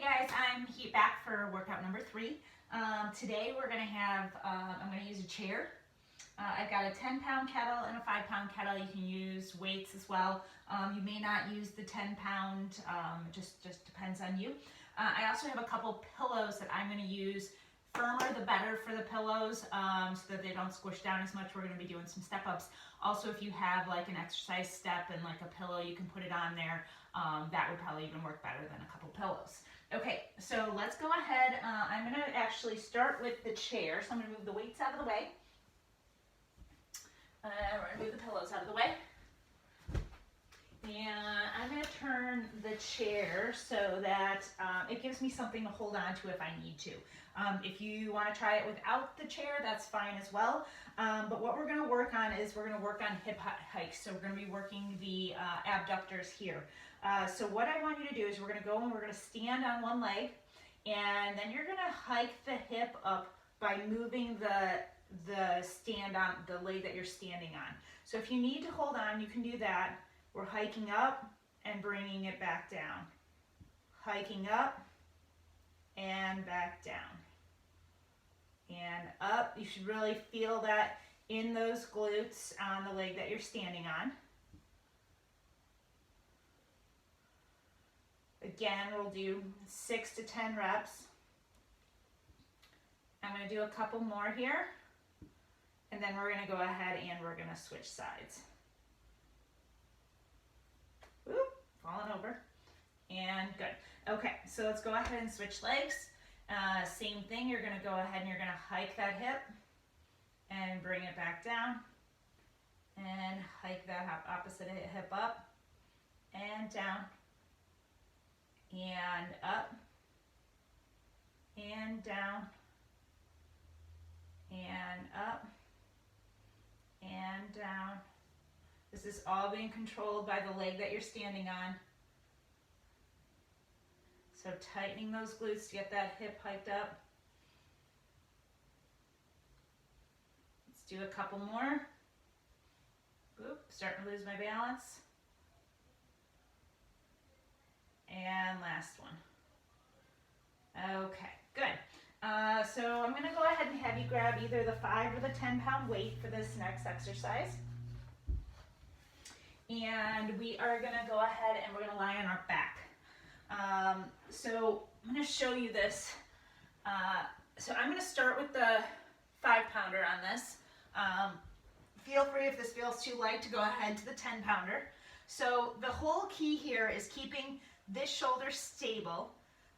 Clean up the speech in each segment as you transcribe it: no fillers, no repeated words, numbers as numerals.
guys, I'm back for workout number 3. Today we're going to have, I'm going to use a chair. I've got a 10-pound kettle and a 5-pound kettle. You can use weights as well. You may not use the 10-pound, just depends on you. I also have a couple pillows that I'm going to use. Firmer the better for the pillows, so that they don't squish down as much. We're going to be doing some step-ups. Also, if you have like an exercise step and like a pillow, you can put it on there. That would probably even work better than a couple pillows. Okay, so let's go ahead. I'm going to actually start with the chair. So I'm going to move the weights out of the way. We're going to move the pillows out of the way. And I'm going to turn the chair so that it gives me something to hold on to if I need to. If you want to try it without the chair, that's fine as well. But what we're going to work on is we're going to work on hip hikes. So we're going to be working the abductors here. So what I want you to do is we're going to go and we're going to stand on one leg, and then you're going to hike the hip up by moving the stand on the leg that you're standing on. So if you need to hold on, you can do that. We're hiking up and bringing it back down. Hiking up and back down. And up. You should really feel that in those glutes on the leg that you're standing on. Again, we'll do 6 to 10 reps. I'm going to do a couple more here. And then we're going to go ahead and we're going to switch sides. Whoop, falling over. And good. Okay, so let's go ahead and switch legs. Same thing, you're going to go ahead and you're going to hike that hip and bring it back down. And hike that opposite hip up and down. And up. And down. And up. And down. This is all being controlled by the leg that you're standing on. So tightening those glutes to get that hip hiked up. Let's do a couple more. Oop, starting to lose my balance. And last one. Okay, good. So I'm going to go ahead and have you grab either the 5 or the 10-pound weight for this next exercise. And we are going to go ahead and we're going to lie on our back. So I'm going to show you this. So I'm going to start with the 5-pounder on this. Feel free, if this feels too light, to go ahead to the 10-pounder. So the whole key here is keeping this shoulder stable.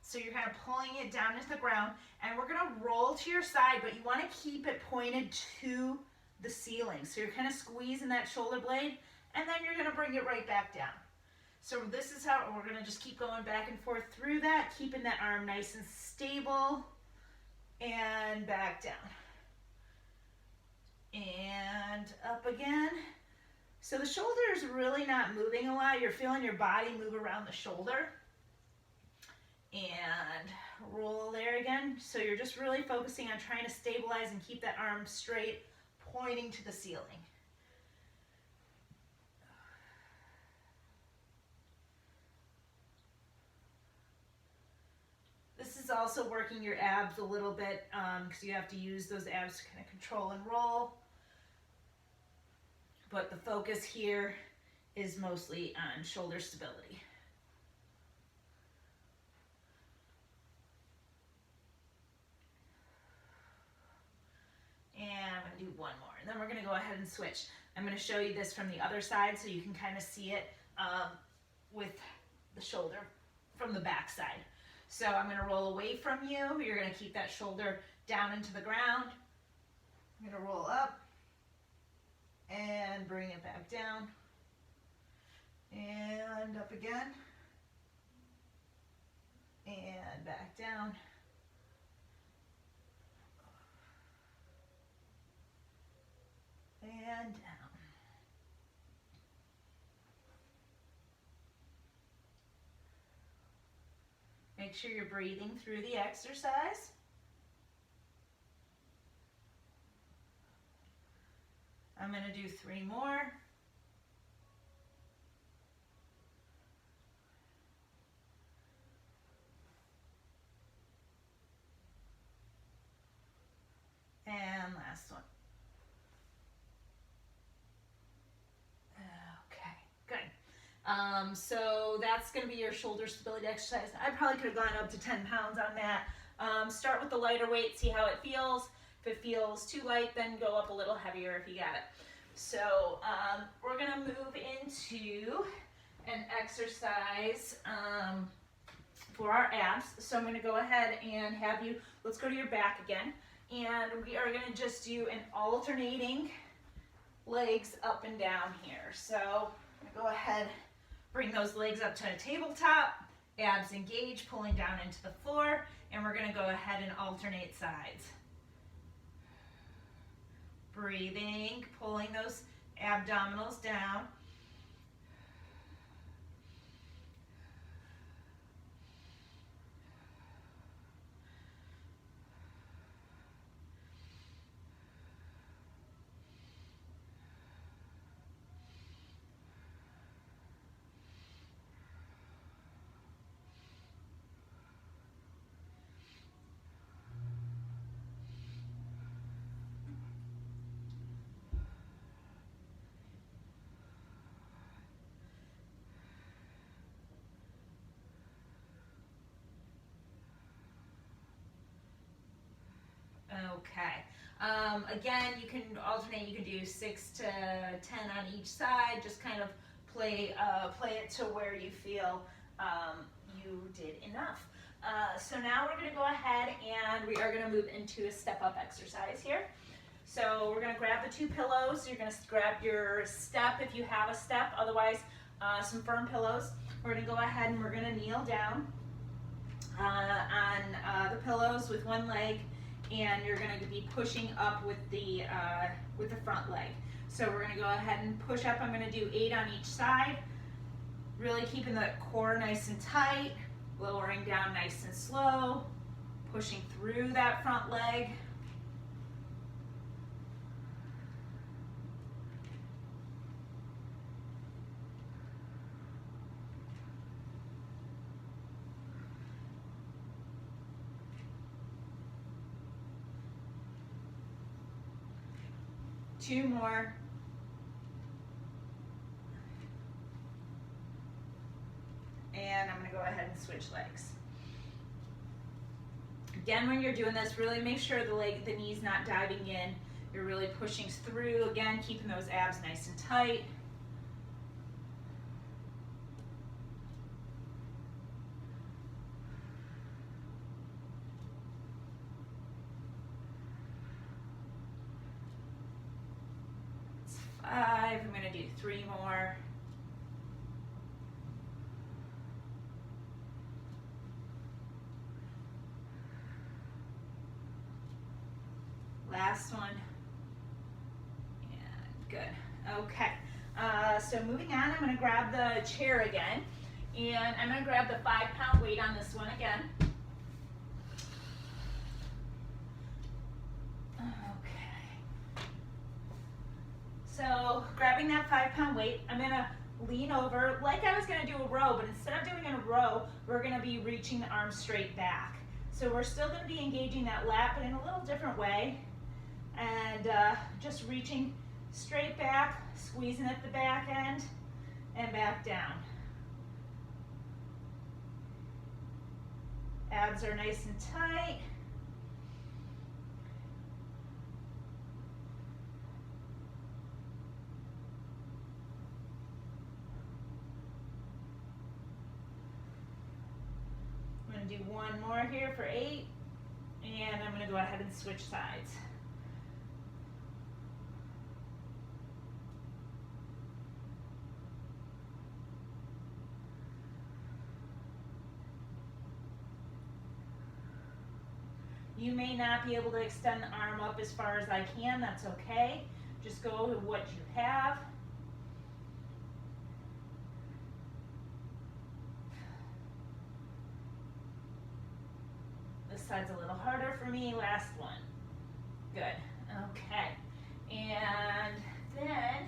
So you're kind of pulling it down into the ground, and we're going to roll to your side, but you want to keep it pointed to the ceiling. So you're kind of squeezing that shoulder blade, and then you're going to bring it right back down. So this is how we're going to just keep going back and forth through that, keeping that arm nice and stable, and back down. And up again. So the shoulder is really not moving a lot. You're feeling your body move around the shoulder. And roll there again. So you're just really focusing on trying to stabilize and keep that arm straight, pointing to the ceiling. This is also working your abs a little bit, because you have to use those abs to kind of control and roll. But the focus here is mostly on shoulder stability. And I'm going to do one more, and then we're going to go ahead and switch. I'm going to show you this from the other side so you can kind of see it with the shoulder from the back side. So I'm going to roll away from you. You're going to keep that shoulder down into the ground. I'm going to roll up and bring it back down. And up again. And back down. And down. Make sure you're breathing through the exercise. I'm going to do 3 more. So that's going to be your shoulder stability exercise. I probably could have gone up to 10 pounds on that. Start with the lighter weight, see how it feels. If it feels too light, then go up a little heavier if you got it. So we're going to move into an exercise for our abs. So I'm going to go ahead and have you, let's go to your back again. And we are going to just do an alternating legs up and down here. So I'm going to go ahead, bring those legs up to a tabletop, abs engaged, pulling down into the floor, and we're going to go ahead and alternate sides. Breathing, pulling those abdominals down. Okay. Again, you can alternate. You can do 6 to 10 on each side. Just kind of play it to where you feel you did enough. So now we're going to go ahead and we are going to move into a step-up exercise here. So we're going to grab the 2 pillows. You're going to grab your step if you have a step. Otherwise, some firm pillows. We're going to go ahead and we're going to kneel down on the pillows with one leg. And you're going to be pushing up with the front leg. So we're going to go ahead and push up. I'm going to do 8 on each side, really keeping the core nice and tight, lowering down nice and slow, pushing through that front leg. Two more. And I'm going to go ahead and switch legs. Again, when you're doing this, really make sure the knee's not diving in. You're really pushing through, again, keeping those abs nice and tight. I'm going to do 3 more. Last one. And good. Okay. So moving on, I'm going to grab the chair again. And I'm going to grab the 5-pound weight on this one again. So grabbing that 5-pound weight, I'm going to lean over like I was going to do a row, but instead of doing a row, we're going to be reaching the arms straight back. So we're still going to be engaging that lat, but in a little different way. And just reaching straight back, squeezing at the back end, and back down. Abs are nice and tight. I'm going to do one more here for 8, and I'm going to go ahead and switch sides. You may not be able to extend the arm up as far as I can, that's okay. Just go with what you have. This side's a little harder for me, last one. Good, okay. And then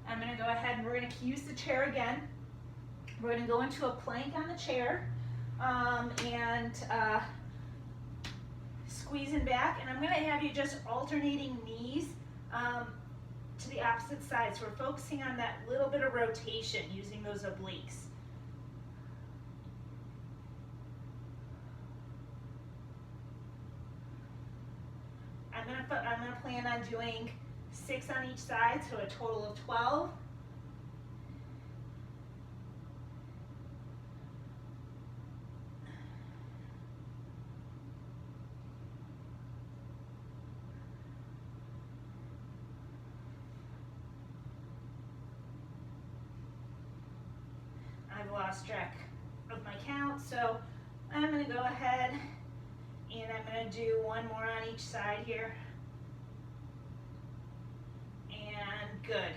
I'm gonna go ahead and we're gonna use the chair again. We're gonna go into a plank on the chair and squeezing back, and I'm gonna have you just alternating knees to the opposite side. So we're focusing on that little bit of rotation using those obliques. I'm gonna plan on doing 6 on each side, so a total of 12. I've lost track of my count, so I'm gonna go ahead and I'm gonna do one more on each side here. And good.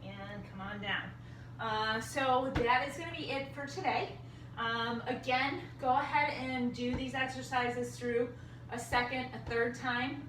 And come on down. So that is gonna be it for today. Again, go ahead and do these exercises through a second, a third time.